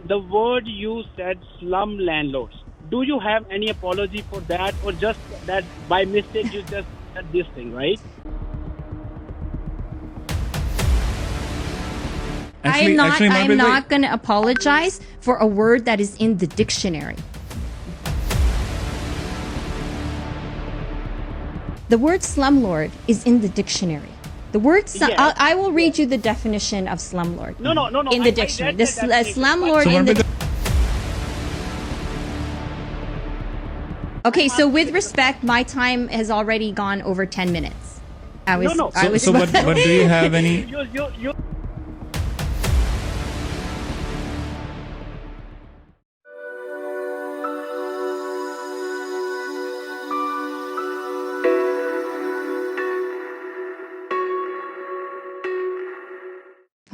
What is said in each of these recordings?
the word you said, slum landlords. Do you have any apology for that, or just that by mistake you just said this thing, right? I'm not going to apologize for a word that is in the dictionary. The word slumlord is in the dictionary. The word I will read you the definition of slumlord. No. In the dictionary. The slumlord in the Okay, so with respect, my time has already gone over 10 minutes. But do you have any? You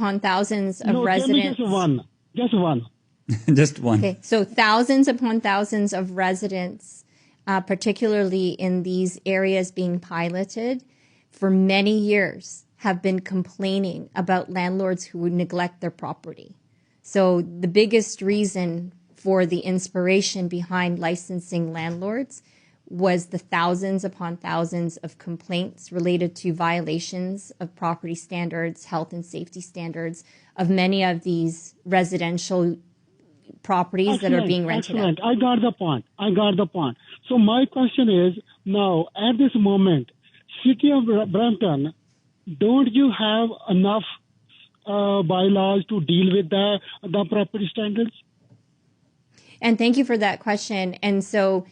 upon thousands of residents. Just one. Just one. Okay, so thousands upon thousands of residents, particularly in these areas being piloted, for many years have been complaining about landlords who would neglect their property. So the biggest reason for the inspiration behind licensing landlords was the thousands upon thousands of complaints related to violations of property standards, health and safety standards of many of these residential properties that are being rented out. I got the point. So my question is, now at this moment, City of Brampton, don't you have enough bylaws to deal with the property standards? And thank you for that question. And so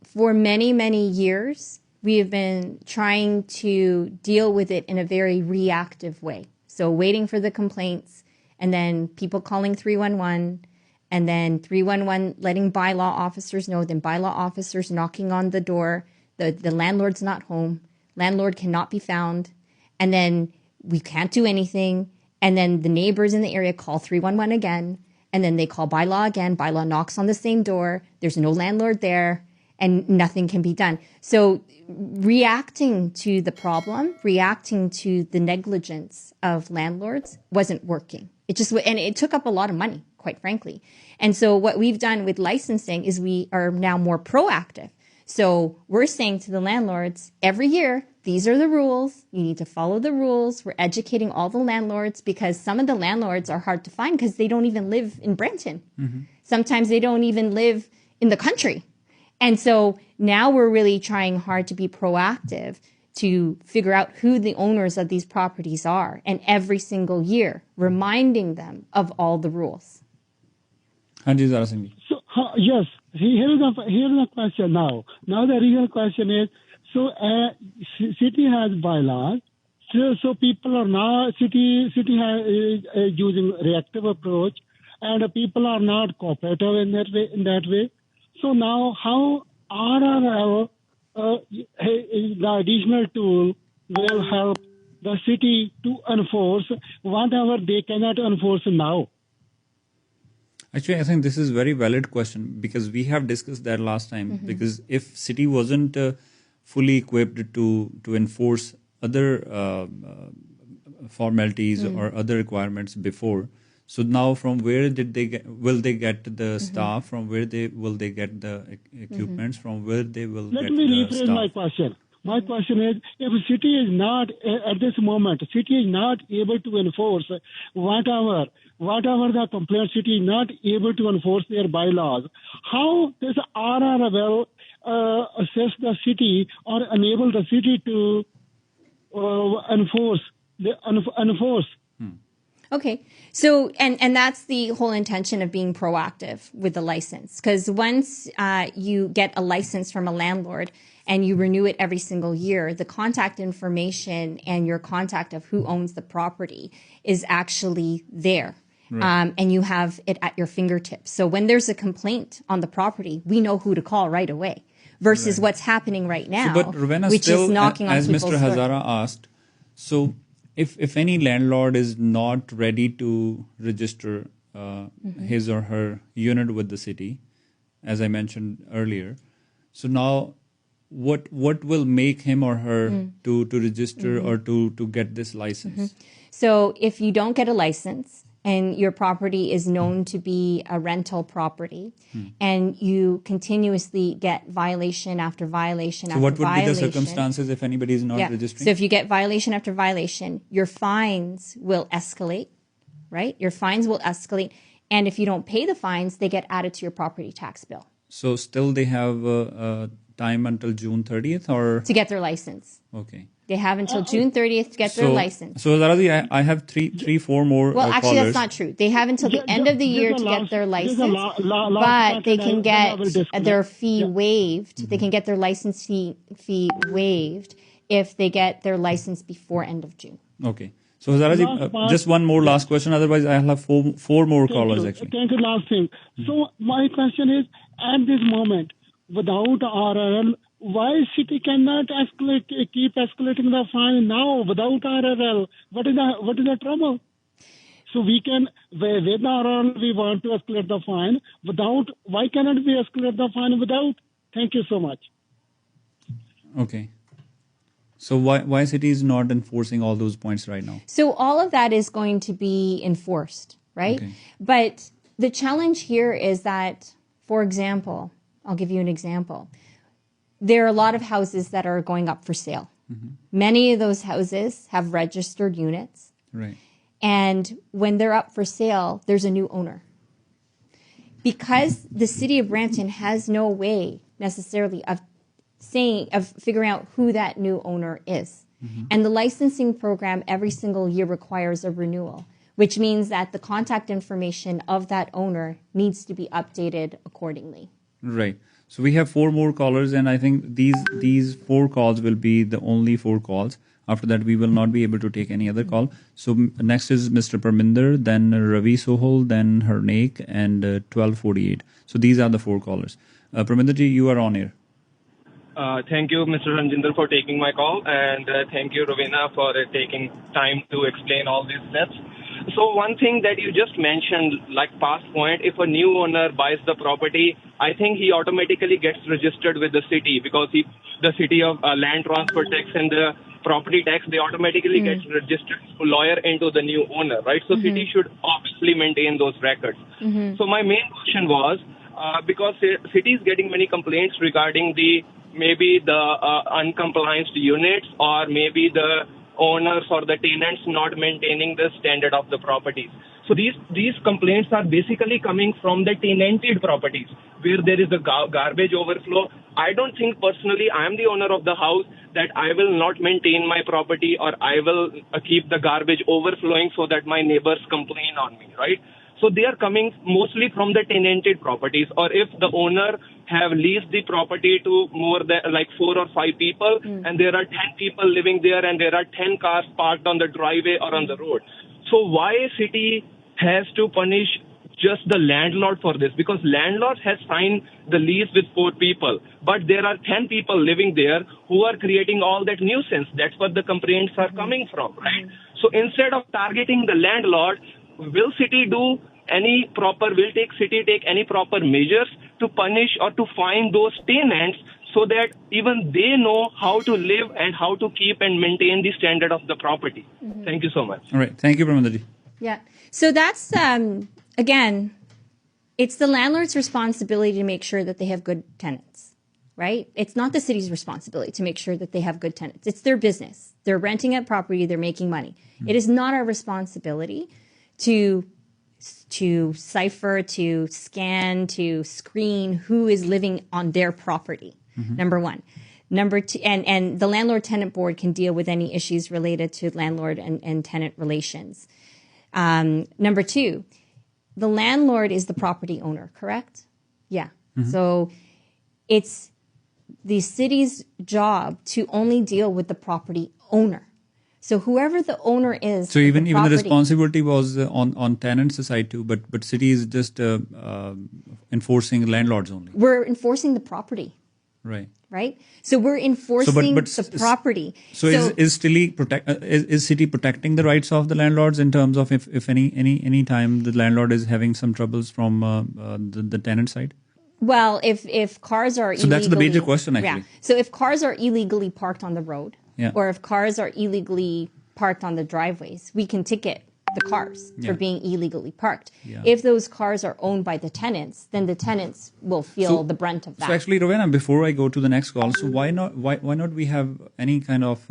for many, many years, we have been trying to deal with it in a very reactive way. So waiting for the complaints, and then people calling 311, and then 311 letting bylaw officers know, then bylaw officers knocking on the door, the landlord's not home, landlord cannot be found, and then we can't do anything, and then the neighbors in the area call 311 again, and then they call bylaw again, bylaw knocks on the same door, there's no landlord there, and nothing can be done. So reacting to the problem, reacting to the negligence of landlords wasn't working. And it took up a lot of money, quite frankly. And so what we've done with licensing is we are now more proactive. So we're saying to the landlords, every year, these are the rules. You need to follow the rules. We're educating all the landlords, because some of the landlords are hard to find because they don't even live in Brampton. Mm-hmm. Sometimes they don't even live in the country. And so now we're really trying hard to be proactive to figure out who the owners of these properties are, and every single year reminding them of all the rules. So, yes, here's the question now. Now the real question is, so city has bylaws, so people are now, city is using reactive approach, and people are not cooperative in that way. So now, how RRL, the additional tool, will help the city to enforce whatever they cannot enforce now? Actually, I think this is a very valid question, because we have discussed that last time. Mm-hmm. Because if city wasn't fully equipped to enforce other formalities mm-hmm. or other requirements before, so now from where will they get the mm-hmm. staff? From where will they get the equipments? Mm-hmm. From where they will get the staff? Let me rephrase my question. My question is, if city is not, at this moment, city is not able to enforce whatever the complaint, city is not able to enforce their bylaws, how does RR will assess the city or enable the city to enforce? Okay. So, and that's the whole intention of being proactive with the license. Because once you get a license from a landlord and you renew it every single year, the contact information and your contact of who owns the property is actually there. Right. And you have it at your fingertips. So when there's a complaint on the property, we know who to call right away. Versus right. what's happening right now, but Rowena, which still, is knocking on people's doors. As Mr. Hazara asked, so if any landlord is not ready to register mm-hmm. his or her unit with the city, as I mentioned earlier, so now what will make him or her to register mm-hmm. or to get this license? Mm-hmm. So if you don't get a license, and your property is known to be a rental property, and you continuously get violation after violation after violation. So what would be the circumstances if anybody is not registering? So if you get violation after violation, your fines will escalate, right? Your fines will escalate. And if you don't pay the fines, they get added to your property tax bill. So still they have time until June 30th or? To get their license. Okay. They have until June 30th to get their license. So Zarazi, I have four more Well, actually, callers. that's not true. They have until the end of the year to get their license, but they can get their fee waived. They can get their license fee waived if they get their license before end of June. Okay. So Zaraji, just one more last question. Otherwise, I'll have four more callers actually. Thank you. Last thing. So my question is, at this moment, without RRL, why city cannot keep escalating the fine now without RRL? What is the trouble? So we can, with RRL, we want to escalate the fine. Why cannot we escalate the fine without? Thank you so much. Okay. So why city is not enforcing all those points right now? So all of that is going to be enforced, right? Okay. But the challenge here is that, for example, I'll give you an example. There are a lot of houses that are going up for sale. Mm-hmm. Many of those houses have registered units. Right. And when they're up for sale, there's a new owner. Because the city of Brampton has no way necessarily of figuring out who that new owner is. Mm-hmm. And the licensing program every single year requires a renewal, which means that the contact information of that owner needs to be updated accordingly. Right. So we have four more callers, and I think these four calls will be the only four calls. After that, we will not be able to take any other call. So next is Mr. Parminder, then Ravi Sohol, then Harjinder, and 1248. So these are the four callers. Parminder ji, you are on air. Thank you, Mr. Harjinder, for taking my call, and thank you, Rowena, for taking time to explain all these steps. So one thing that you just mentioned, like past point, if a new owner buys the property, I think he automatically gets registered with the city because the city of land transfer tax and the property tax, they automatically get registered lawyer into the new owner, right? So city should obviously maintain those records. So my main question was, because city is getting many complaints regarding maybe the uncompliant units or maybe the owners or the tenants not maintaining the standard of the properties. So these complaints are basically coming from the tenanted properties where there is a garbage overflow. I don't think personally I am the owner of the house that I will not maintain my property or I will keep the garbage overflowing so that my neighbors complain on me, right? So they are coming mostly from the tenanted properties, or if the owner have leased the property to more than like 4 or 5 people and there are 10 people living there and there are 10 cars parked on the driveway or on the road. So why city has to punish just the landlord for this? Because landlord has signed the lease with 4 people, but there are 10 people living there who are creating all that nuisance. That's what the complaints are coming from, right? So instead of targeting the landlord, will city take any proper measures to punish or to fine those tenants so that even they know how to live and how to keep and maintain the standard of the property? Thank you so much. All right. Thank you, Parminder. Yeah. So that's, again, it's the landlord's responsibility to make sure that they have good tenants, right? It's not the city's responsibility to make sure that they have good tenants. It's their business. They're renting a property. They're making money. It is not our responsibility to cipher, to scan, to screen who is living on their property, number one. Number two, and the landlord-tenant board can deal with any issues related to landlord and tenant relations. Number two, the landlord is the property owner, correct? Yeah. So it's the city's job to only deal with the property owner. So whoever the owner is, so even the responsibility was on tenants' side too, but city is just enforcing landlords only. We're enforcing the property, right? So we're enforcing the property. So is city protecting the rights of the landlords in terms of if any time the landlord is having some troubles from the tenant side? Well, if cars are so that's the major question actually. Yeah. So if cars are illegally parked on the road. Yeah. Or if cars are illegally parked on the driveways, we can ticket the cars for being illegally parked. Yeah. If those cars are owned by the tenants, then the tenants will feel the brunt of that. So actually, Rowena, before I go to the next call, so why not we have any kind of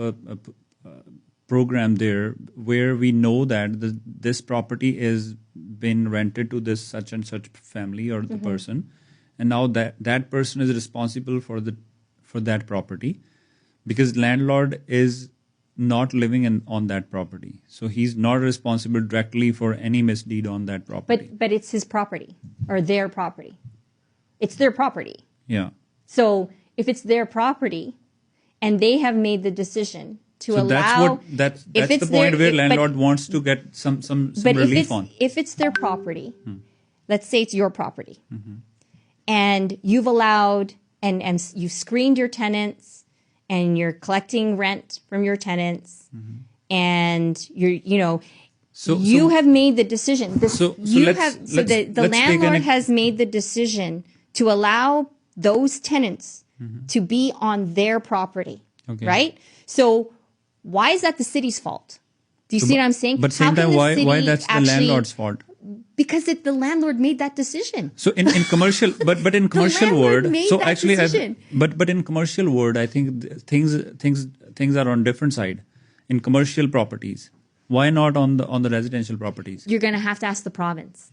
program there where we know that this property is been rented to this such and such family or the person, and now that person is responsible for that property, because landlord is not living on that property, so he's not responsible directly for any misdeed on that property. But it's his property or their property. It's their property. Yeah. So if it's their property, and they have made the decision to allow, that's the point where landlord wants to get some relief on. If it's their property, let's say it's your property, and you've allowed and you've screened your tenants, and you're collecting rent from your tenants, and you have made the decision. The landlord has made the decision to allow those tenants to be on their property, right? So why is that the city's fault? Do you see what I'm saying? But same time, why that's the landlord's fault? Because the landlord made that decision. So in commercial, but in commercial world, so actually, but in commercial world, I think things are on different side. In commercial properties, why not on the residential properties? You're going to have to ask the province.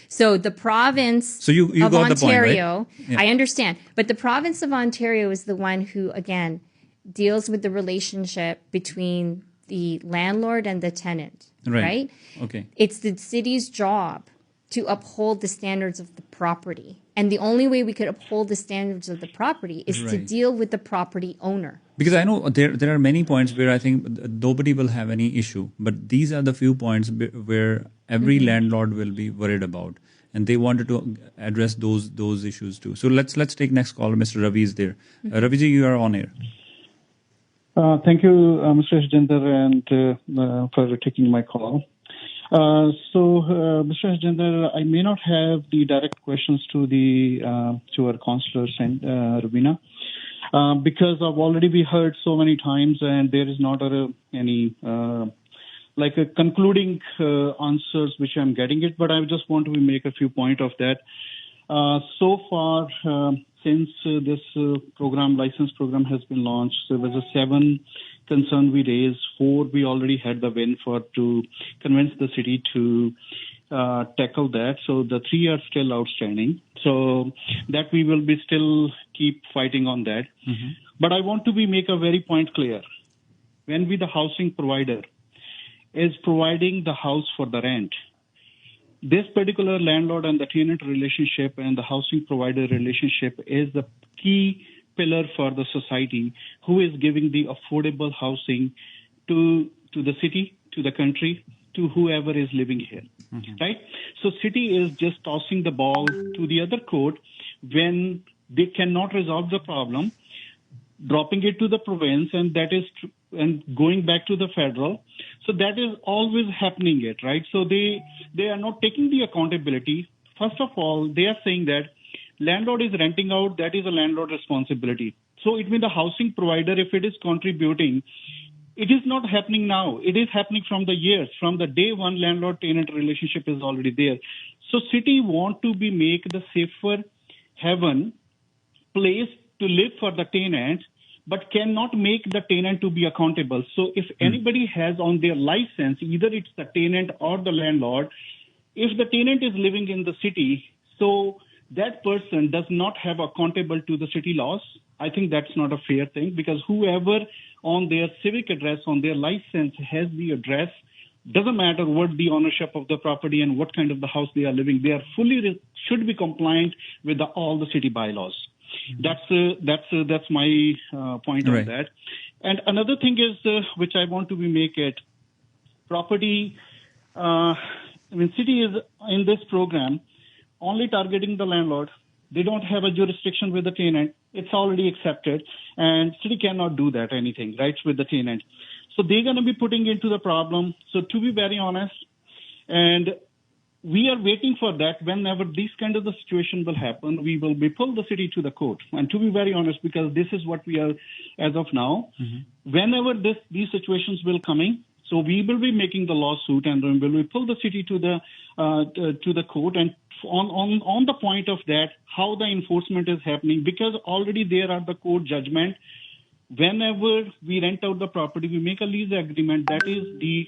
So the province of got Ontario, the point, right? Yeah. I understand, but the province of Ontario is the one who, again, deals with the relationship between the landlord and the tenant, right? Okay. It's the city's job to uphold the standards of the property. And the only way we could uphold the standards of the property is to deal with the property owner. Because I know there are many points where I think nobody will have any issue, but these are the few points where every landlord will be worried about, and they wanted to address those issues too. So let's take next call. Mr. Ravi is there. Raviji, you are on air. Thank you, Mr. Harjinder, and for taking my call. Mr. Harjinder, I may not have the direct questions to our counselor, Rowena, because I've already heard so many times, and there is not any concluding answers which I'm getting it. But I just want to make a few points of that. So far, since this license program has been launched, there was 7 concern we raised. 4 we already had the win to convince the city to tackle that. So the 3 are still outstanding. So that we will be still keep fighting on that. But I want to make a very point clear. When the housing provider is providing the house for the rent, this particular landlord and the tenant relationship and the housing provider relationship is the key pillar for the society, who is giving the affordable housing to the city, to the country, to whoever is living here, right? So city is just tossing the ball to the other court when they cannot resolve the problem, dropping it to the province, and going back to the federal. So that is always happening, right? So they are not taking the accountability. First of all, they are saying that landlord is renting out, that is a landlord responsibility. So it means the housing provider, if it is contributing, it is not happening now. It is happening from the day one landlord-tenant relationship is already there. So city want to make the safer haven place to live for the tenant, but cannot make the tenant to be accountable. So if anybody has on their license, either it's the tenant or the landlord, if the tenant is living in the city, so that person does not have accountable to the city laws. I think that's not a fair thing, because whoever on their civic address, on their license has the address, doesn't matter what the ownership of the property and what kind of the house they are living, they are should be compliant with all the city bylaws. That's my point on that. And another thing is, which I want to make it, property, city is in this program only targeting the landlord. They don't have a jurisdiction with the tenant. It's already accepted, and city cannot do that anything, right, with the tenant. So they're going to be putting into the problem. So to be very honest, and we are waiting for that. Whenever this kind of the situation will happen, we will be pull the city to the court. And to be very honest, because this is what we are as of now. Whenever these situations will coming, So we will be making the lawsuit, and then will we pull the city to the court, and on the point of that, how the enforcement is happening, because already there are the court judgment. Whenever we rent out the property, we make a lease agreement that is the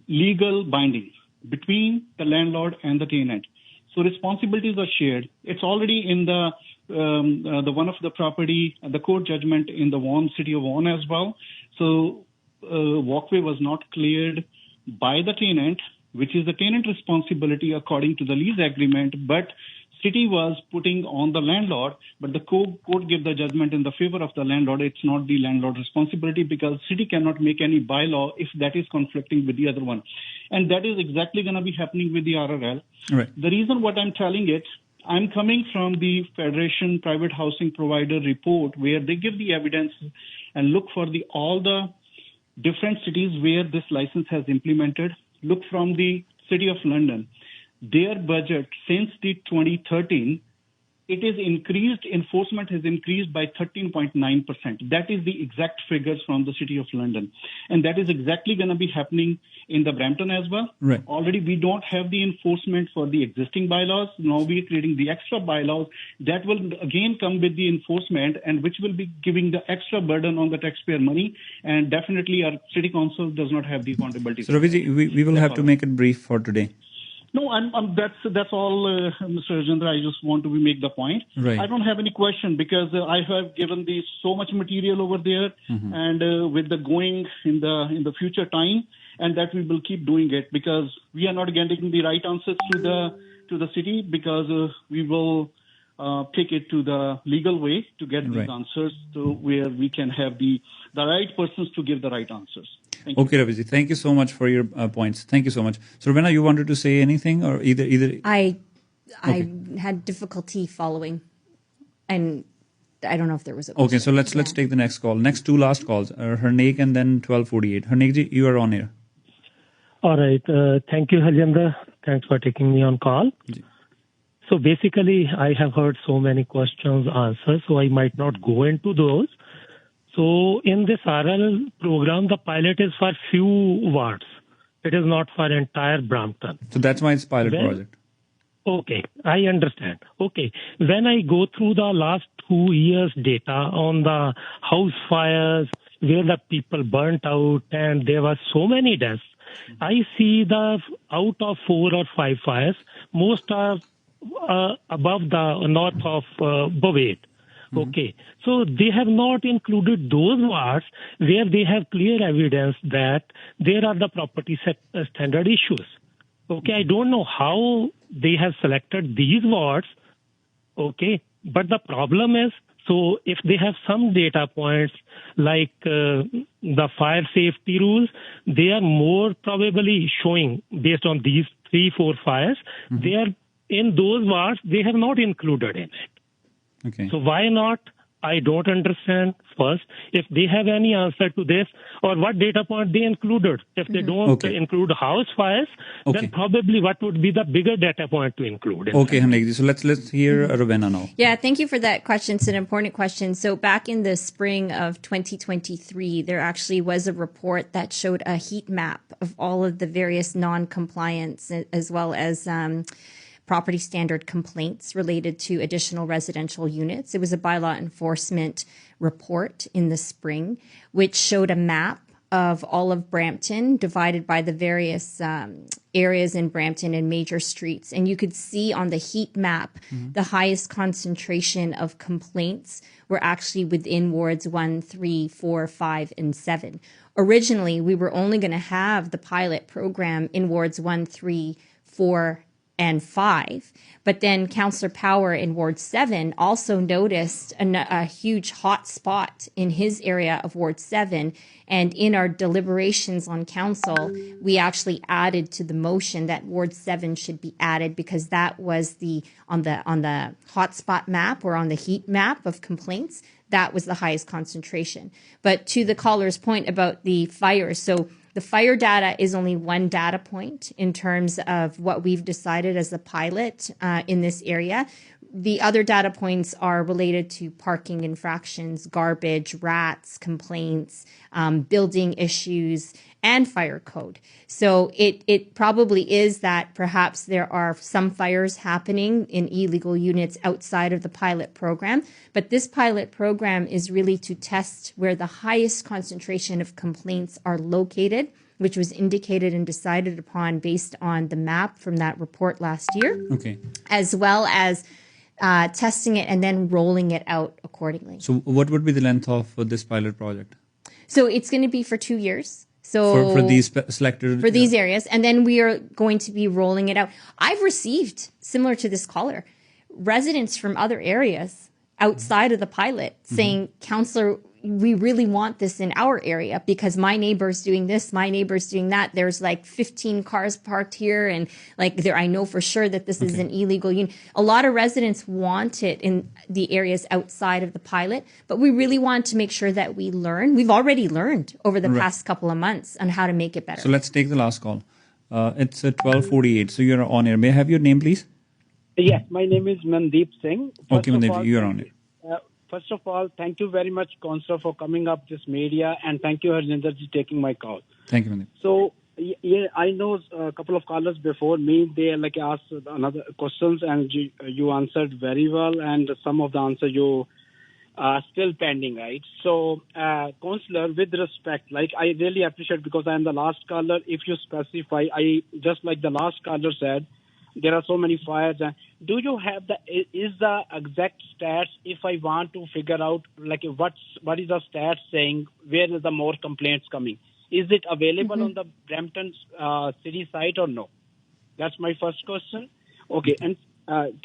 legal binding between the landlord and the tenant. So responsibilities are shared. It's already in the one of the property, the court judgment in the city of Vaughan as well. So walkway was not cleared by the tenant, which is the tenant responsibility according to the lease agreement, but city was putting on the landlord, but the court gave the judgment in the favor of the landlord. It's not the landlord's responsibility because city cannot make any bylaw if that is conflicting with the other one. And that is exactly going to be happening with the RRL. Right. The reason what I'm telling it, I'm coming from the Federation Private Housing Provider report where they give the evidence and look for all the different cities where this license has implemented. Look from the City of London. Their budget since the 2013, it is increased, enforcement has increased by 13.9%. That is the exact figures from the City of London. And that is exactly going to be happening in the Brampton as well. Right. Already we don't have the enforcement for the existing bylaws. Now we are creating the extra bylaws that will again come with the enforcement and which will be giving the extra burden on the taxpayer money. And definitely our city council does not have the accountability. So Raviji, we will have to make it brief for today. No, that's all, Mr. Harjinder. I just want to make the point. Right. I don't have any question because I have given so much material over there, and with the going in the future time, and that we will keep doing it because we are not getting the right answers to the city because we will take it to the legal way to get these answers to where we can have the right persons to give the right answers. Okay, Raviji, thank you so much for your points. Thank you so much. So, Rowena, you wanted to say anything, or either? I had difficulty following, and I don't know if there was a question. Okay, so let's take the next call. Next two last calls, Harjinder and then 1248. Harjinder, you are on here. All right. Thank you, Harjinder. Thanks for taking me on call. So basically, I have heard so many questions answered, so I might not go into those. So in this RL program, the pilot is for few wards. It is not for entire Brampton. So that's why it's pilot project. Okay, I understand. Okay, when I go through the last 2 years data on the house fires where the people burnt out and there were so many deaths, I see out of 4 or 5 fires, most are above the north of 𝗚𝗲𝗱𝗏. Okay, so they have not included those wards where they have clear evidence that there are the property standard issues. Okay, I don't know how they have selected these wards. Okay, but the problem is, so if they have some data points like the fire safety rules, they are more probably showing based on these 3-4 fires. They are in those wards, they have not included in it. Okay. So why not? I don't understand first if they have any answer to this or what data point they included. If they don't include house fires, then probably what would be the bigger data point to include. Okay, Harjinder. So let's hear Rowena now. Yeah, thank you for that question. It's an important question. So back in the spring of 2023, there actually was a report that showed a heat map of all of the various non-compliance as well as property standard complaints related to additional residential units. It was a bylaw enforcement report in the spring, which showed a map of all of Brampton divided by the various areas in Brampton and major streets. And you could see on the heat map, the highest concentration of complaints were actually within wards 1, 3, 4, 5, and 7. Originally, we were only going to have the pilot program in wards 1, 3, 4, and 5. But then Councillor Power in Ward 7 also noticed a huge hot spot in his area of Ward 7. And in our deliberations on council, we actually added to the motion that Ward 7 should be added because that was on the hotspot map or on the heat map of complaints, that was the highest concentration. But to the caller's point about the fires, so the fire data is only one data point in terms of what we've decided as a pilot in this area. the other data points are related to parking infractions, garbage, rats, complaints, building issues, and fire code. So it probably is that perhaps there are some fires happening in illegal units outside of the pilot program. But this pilot program is really to test where the highest concentration of complaints are located, which was indicated and decided upon based on the map from that report last year, as well as testing it and then rolling it out accordingly. So what would be the length of this pilot project? So it's going to be for 2 years. So for these selected... For these areas. And then we are going to be rolling it out. I've received, similar to this caller, residents from other areas outside of the pilot saying, Councillor, we really want this in our area because my neighbor's doing this, my neighbor's doing that. There's like 15 cars parked here, and like there, I know for sure that this is an illegal unit. A lot of residents want it in the areas outside of the pilot, but we really want to make sure that we learn. We've already learned over the past couple of months on how to make it better. So let's take the last call. It's 12:48. So you're on air. May I have your name, please? Yes, my name is Mandeep Singh. Okay, Mandeep, you're on it. First of all, thank you very much, Councillor, for coming up this media, and thank you, Harjinder, for taking my call. Thank you, Mandeep. So, yeah, I know a couple of callers before me, they asked another questions, and you answered very well, and some of the answers you are still pending, right? So, Councillor, with respect, I really appreciate, because I am the last caller, if you specify, just like the last caller said, there are so many fires. Do you have is the exact stats if I want to figure out what is the stats saying, where is the more complaints coming? Is it available on the Brampton city site or no? That's my first question. Okay, and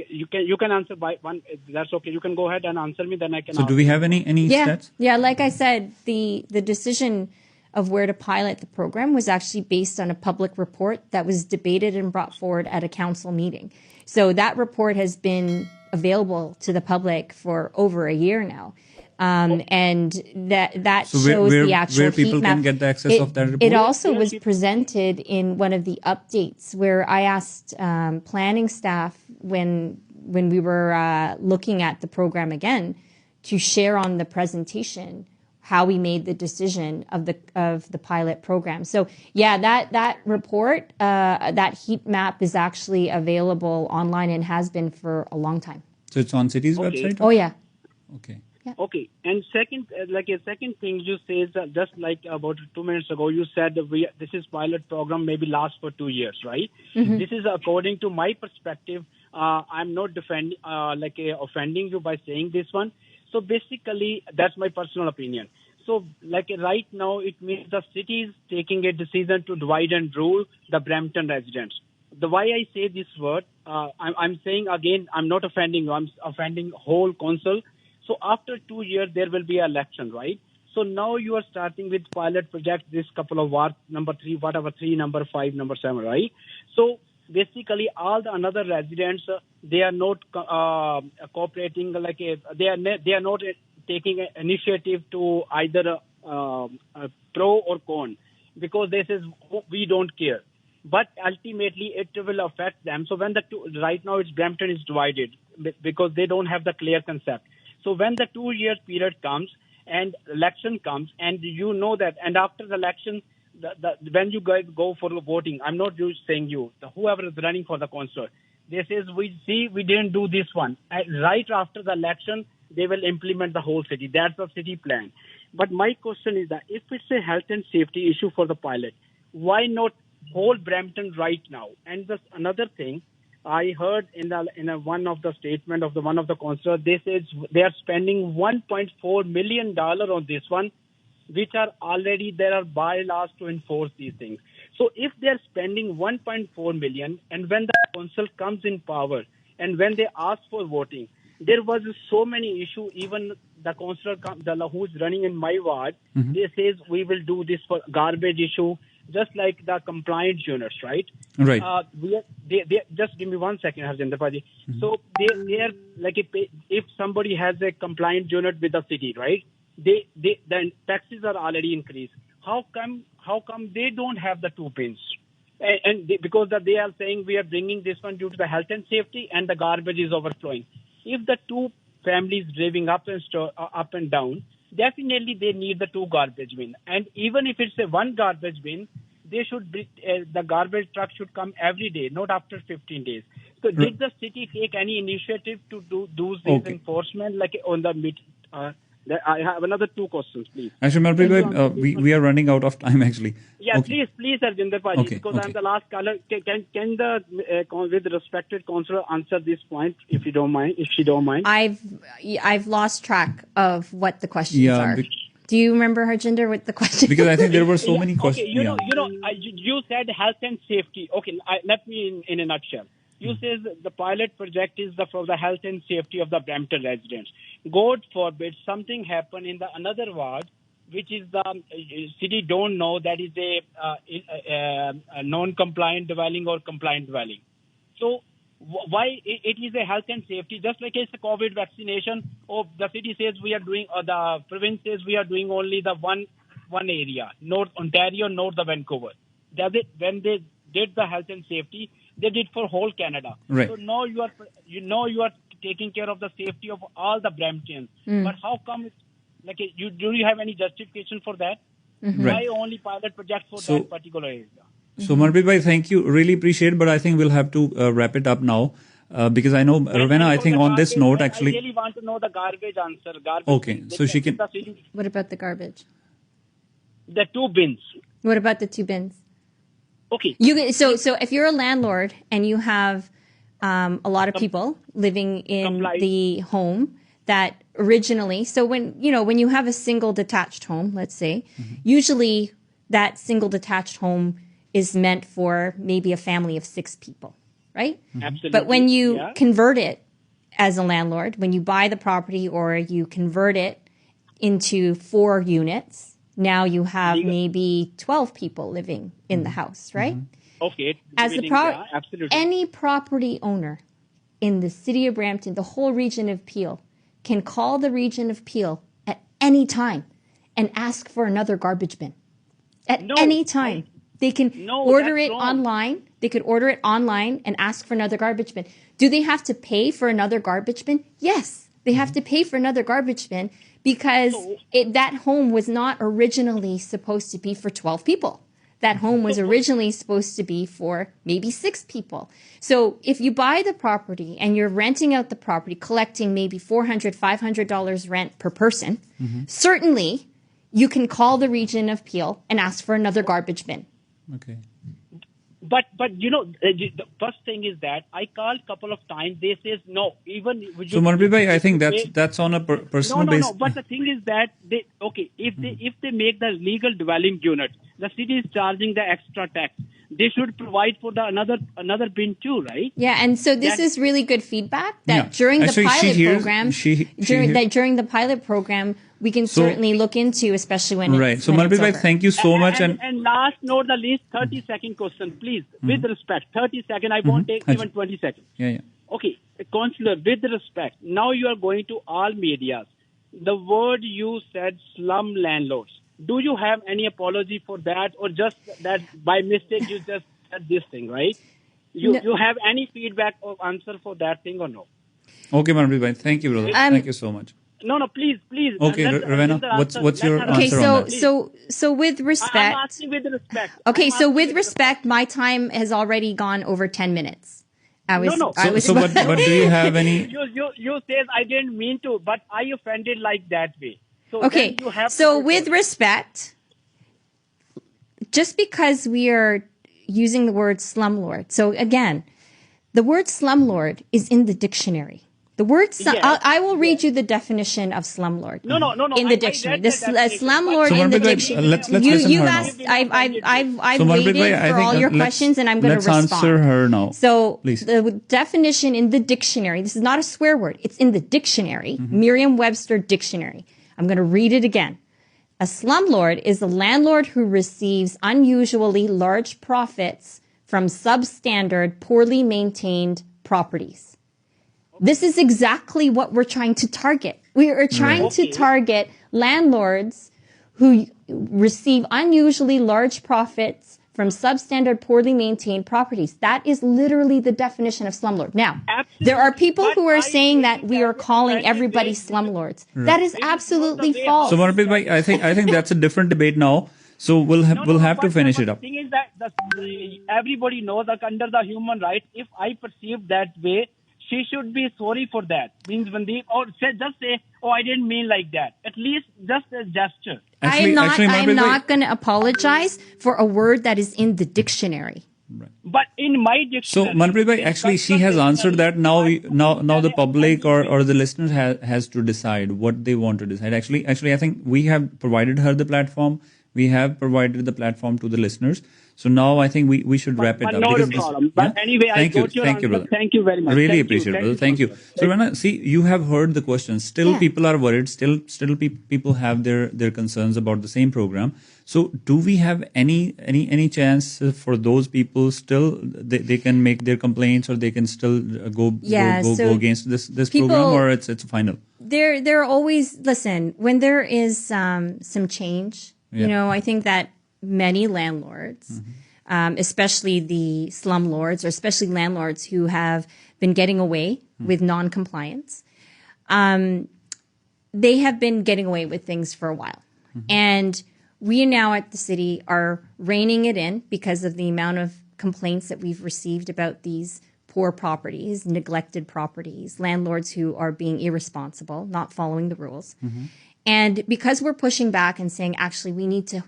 you can answer by one. That's okay. You can go ahead and answer me. Then I can. So do we have any stats? Yeah, like I said, the decision of where to pilot the program was actually based on a public report that was debated and brought forward at a council meeting. So that report has been available to the public for over a year now. And that so shows the actual where people heat map. Can get the access of that report? It also was presented in one of the updates where I asked planning staff when we were looking at the program again to share on the presentation how we made the decision of the pilot program. So yeah, that report, that heat map is actually available online and has been for a long time. So it's on city's website? Oh yeah. Okay. Yeah. Okay. And second, a second thing you said, just like about 2 minutes ago, you said that this is pilot program maybe lasts for 2 years, right? This is according to my perspective. I'm not defending, offending you by saying this one. So basically, that's my personal opinion. So right now, it means the city is taking a decision to divide and rule the Brampton residents. The why I say this word, I'm saying again, I'm not offending you. I'm offending whole council. So after 2 years, there will be an election, right? So now you are starting with pilot project, this couple of wards, number 3, whatever, 3, number 5, number 7, right? So basically, all the another residents, they are not cooperating, they are not taking an initiative to either pro or con, because they says we don't care. But ultimately, it will affect them. So when right now, Brampton is divided because they don't have the clear concept. So when the 2 year period comes and election comes, and you know that, and after the election, when you guys go for the voting, I'm not just saying you, whoever is running for the council, they says we didn't do this one. Right after the election, they will implement the whole city. That's the city plan. But my question is that if it's a health and safety issue for the pilot, why not whole Brampton right now? And just another thing, I heard in one of the statement of one of the councillors, they says they are spending $1.4 million on this one, which are already there are bylaws to enforce these things. So if they are spending $1.4 million, and when the council comes in power, and when they ask for voting, there was so many issues. Even the councillor who's running in my ward, they says we will do this for garbage issue, just like the compliance units, right? Right. They just give me 1 second, Harjinder Paji. So they are if somebody has a compliance unit with the city, right? Then taxes are already increased. How come they don't have the 2 pins? Because they are saying we are bringing this one due to the health and safety, and the garbage is overflowing. if the two families living up and down, definitely they need the two garbage bin. And even if it's a one garbage bin, they should be, the garbage truck should come every day, not after 15 days. So did the city take any initiative to do this enforcement like on the I have another two questions, please. Actually, Malpreet, we are running out of time, actually. Yeah, please, Harjinder Paji, because I'm the last caller. Can the with respected councillor answer this point, if you don't mind? If she don't mind. I've lost track of what the questions are. Do you remember, Harjinder, what the question? Because I think there were so many questions. Okay, you said health and safety. Okay, let me in a nutshell. You says the pilot project is for the health and safety of the Brampton residents. God forbid something happen in the another ward, which is the city don't know that is a non-compliant dwelling or compliant dwelling. So why it is a health and safety, just like it's a COVID vaccination, or the city says we are doing, or the province says we are doing only the one area, North Ontario, North of Vancouver. When they did the health and safety, they did for whole Canada. Right. So now you are taking care of the safety of all the Bramptons. But how come do you have any justification for that? Why only pilot project for that particular area? So Malpreet bhai, thank you. Really appreciate it, but I think we'll have to wrap it up now because I know Rowena, I think on this note actually. I really want to know the garbage answer. Okay, so she can. What about the garbage? The two bins. What about the two bins? Okay. So if you're a landlord and you have a lot of people living in the home that originally, so when you have a single detached home, let's say, usually that single detached home is meant for maybe a family of 6 people, right? Absolutely. But when you convert it as a landlord, when you buy the property or you convert it into 4 units, now you have maybe 12 people living in the house, right? Okay. As any property owner in the city of Brampton, the whole region of Peel, can call the region of Peel at any time and ask for another garbage bin. At any time. They can order it online. They could order it online and ask for another garbage bin. Do they have to pay for another garbage bin? Yes, they have to pay for another garbage bin because that home was not originally supposed to be for 12 people. That home was originally supposed to be for maybe 6 people. So if you buy the property and you're renting out the property, collecting maybe $400, $500 rent per person, certainly you can call the region of Peel and ask for another garbage bin. Okay. But the first thing is that I called a couple of times. They says no. Even so, Malpreet bhai, I think that's on a personal basis. No. But the thing is that if they make the legal dwelling unit, the city is charging the extra tax. They should provide for the another bin too, right? Yeah, and so this is really good feedback that during the pilot during the pilot program we can certainly look into, especially when right. So Malpreet bhai, thank you so much. And last not the least, 30-second question, please, with respect. 30 seconds. I won't take even 20 seconds. Yeah. Okay, councillor, with respect. Now you are going to all medias. The word you said, slum landlords. Do you have any apology for that, or just that by mistake you just said this thing, right? You have any feedback or answer for that thing or no? Okay, Malpreet bhai, thank you, brother. Thank you so much. No, please. Okay, Rowena, what's your answer on that? So with respect. I'm asking with respect. Okay, so with respect, my time has already gone over 10 minutes. But do you have any? You said I didn't mean to, but I offended like that way. So okay, so with respect, just because we are using the word slumlord, so again, the word slumlord is in the dictionary. The word I will read you the definition of slumlord. No. In the dictionary, the slumlord in the dictionary. Let's you've asked. I've waited for all your questions, and I'm going to respond. Let's answer her now. So the definition in the dictionary. This is not a swear word. It's in the dictionary, Merriam-Webster dictionary. I'm going to read it again. A slumlord is a landlord who receives unusually large profits from substandard, poorly maintained properties. This is exactly what we're trying to target. We are trying to target landlords who receive unusually large profits from substandard, poorly maintained properties. That is literally the definition of slumlord. Now, there are people who are saying that we are calling everybody slumlords. Right. That is absolutely false. So, Manpreet bhai, I think that's a different debate now. So we'll have to finish it up. The thing is that everybody knows that under the human rights, if I perceive that way, she should be sorry for that. Means when or just say, "Oh, I didn't mean like that." At least just a gesture. I'm not going to apologize for a word that is in the dictionary. Right. But in my dictionary. So Manpreet bhai, actually she has answered that. Now the public or the listeners has to decide what they want to decide. Actually, I think we have provided her the platform. We have provided the platform to the listeners. So now I think we should wrap it up. Not a problem. But anyway, thank you, brother. Thank you very much. Really appreciate it, brother. Thank you. So Rowena, see, you have heard the questions. Still, people are worried. Still, people have their concerns about the same program. So, do we have any chance for those people still they can make their complaints, or they can still go against this program, or it's final? They're always, listen, when there is some change. You know, I think that many landlords, especially the slumlords, or especially landlords who have been getting away with non-compliance, they have been getting away with things for a while. And we now at the city are reining it in because of the amount of complaints that we've received about these poor properties, neglected properties, landlords who are being irresponsible, not following the rules. And because we're pushing back and saying, actually, we need to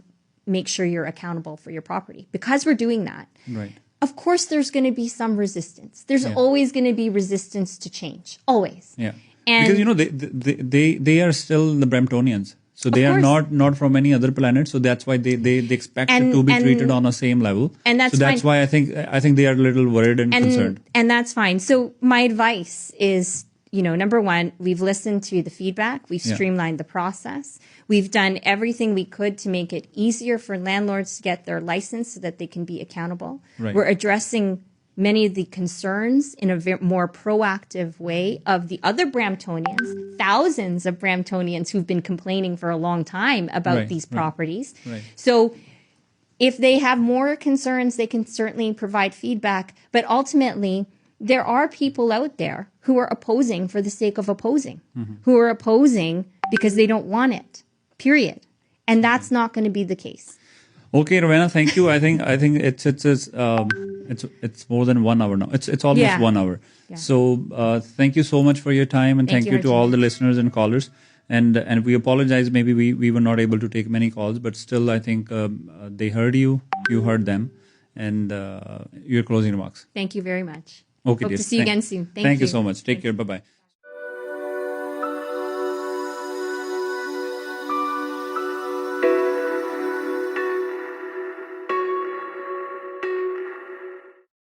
make sure you're accountable for your property. Because we're doing that, right. Of course, there's going to be some resistance. There's always going to be resistance to change. Always. Yeah. And because, you know, they are still the Bramptonians. So they are not from any other planet. So that's why they expect it to be treated on the same level. And that's why I think they are a little worried and concerned. And that's fine. So my advice is, you know, number one, we've listened to the feedback. We've streamlined the process. We've done everything we could to make it easier for landlords to get their license so that they can be accountable. Right. We're addressing many of the concerns in a more proactive way of the other Bramptonians, thousands of Bramptonians who've been complaining for a long time about these properties. Right. So if they have more concerns, they can certainly provide feedback. But ultimately, there are people out there who are opposing for the sake of opposing, who are opposing because they don't want it, period. And that's not going to be the case. Okay, Rowena, thank you. I think it's more than 1 hour now. It's almost 1 hour. Yeah. So thank you so much for your time, and thank you to all the listeners and callers. And we apologize. Maybe we were not able to take many calls, but still, I think they heard you. You heard them, and your closing remarks. Thank you very much. Okay, Hope to see you again soon. Thank you so much. Take care. Bye-bye.